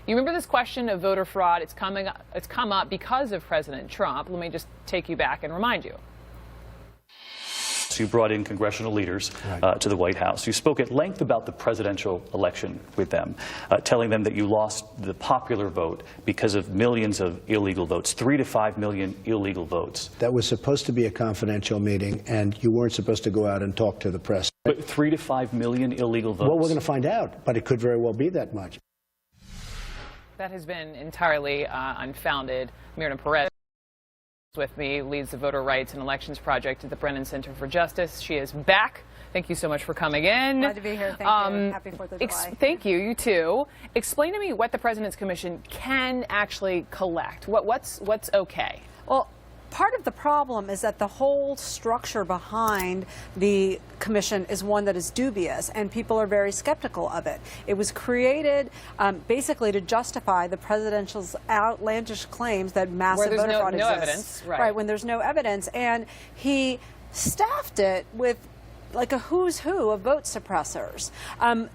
You remember this question of voter fraud? It's come up because of President Trump. Let me just take you back and remind you. You brought in congressional leaders to the White House. You spoke at length about the presidential election with them, telling them that you lost the popular vote because of millions of illegal votes, 3 to 5 million illegal votes. That was supposed to be a confidential meeting, and you weren't supposed to go out and talk to the press. But 3 to 5 million illegal votes? Well, we're going to find out, but it could very well be that much. That has been entirely unfounded. Myrna Perez with me, leads the Voter Rights and Elections Project at the Brennan Center for Justice. She is back. Thank you so much for coming in. Glad to be here. Thank you. Happy 4th of July. Thank you. You too. Explain to me what the President's Commission can actually collect. What's okay? Well, part of the problem is that the whole structure behind the commission is one that is dubious, and people are very skeptical of it. It was created basically to justify the presidential's outlandish claims that massive voter fraud exists. Evidence, right, when there's no evidence. And he staffed it with like a who's who of vote suppressors.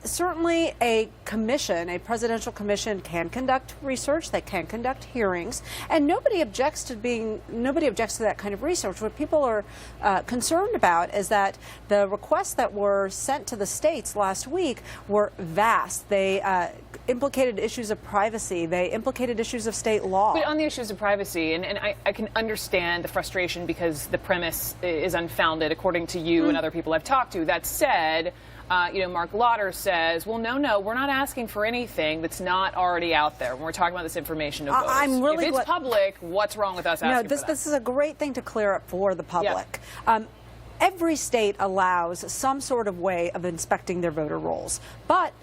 Certainly a commission, a presidential commission, can conduct research, they can conduct hearings, and nobody objects to that kind of research. What people are concerned about is that the requests that were sent to the states last week were vast. They implicated issues of privacy, they implicated issues of state law. But on the issues of privacy, and I can understand the frustration because the premise is unfounded, according to you and other people I've talked to. That said, Mark Lauder says, well, no, we're not asking for anything that's not already out there when we're talking about this information to voters. I'm really if it's public, what's wrong with us asking for that? This is a great thing to clear up for the public. Yeah. Every state allows some sort of way of inspecting their voter rolls, but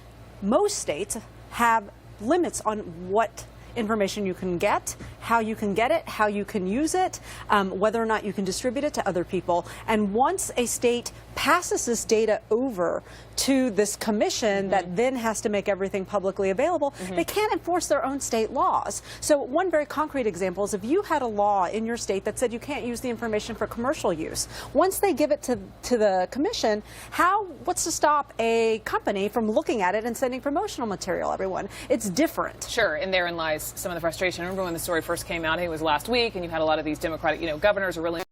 most states have limits on what information you can get, how you can get it, how you can use it, whether or not you can distribute it to other people. And once a state passes this data over to this commission that then has to make everything publicly available, they can't enforce their own state laws. So one very concrete example is if you had a law in your state that said you can't use the information for commercial use, once they give it to the commission, what's to stop a company from looking at it and sending promotional material, everyone? It's different. Sure, and therein lies some of the frustration. I remember when the story first came out, I think it was last week, and you had a lot of these Democratic, governors are really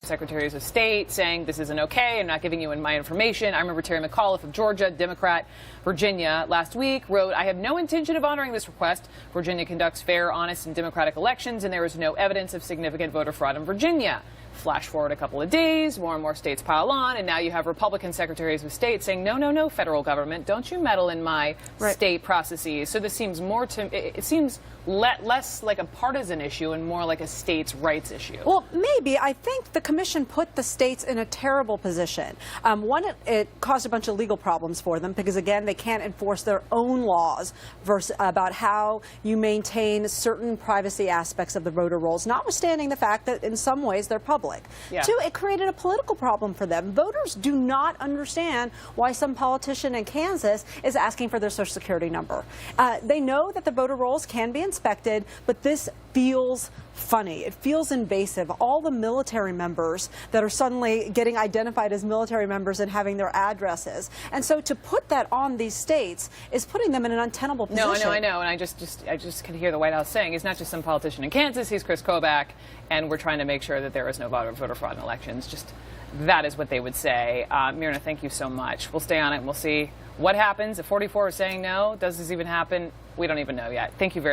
secretaries of state saying this isn't okay, I'm not giving you my information. I remember Terry McAuliffe of Georgia, Democrat, Virginia, last week wrote, I have no intention of honoring this request. Virginia conducts fair, honest, and democratic elections, and there is no evidence of significant voter fraud in Virginia. Flash forward a couple of days, more and more states pile on, and now you have Republican secretaries of state saying, no, federal government, don't you meddle in my state processes. So this seems it seems less like a partisan issue and more like a states' rights issue. Well, maybe. I think the commission put the states in a terrible position. One, it caused a bunch of legal problems for them because, again, they can't enforce their own laws about how you maintain certain privacy aspects of the voter rolls, notwithstanding the fact that in some ways they're public. Yeah. Two, it created a political problem for them. Voters do not understand why some politician in Kansas is asking for their Social Security number. They know that the voter rolls can be inspected, but this feels funny. It feels invasive. All the military members that are suddenly getting identified as military members and having their addresses. And so to put that on these states is putting them in an untenable position. No, I know. And I just can hear the White House saying he's not just some politician in Kansas, he's Chris Kobach, and we're trying to make sure that there is no voter fraud in elections. Just that is what they would say. Myrna, thank you so much. We'll stay on it and we'll see what happens. If 44 is saying no, does this even happen? We don't even know yet. Thank you very much.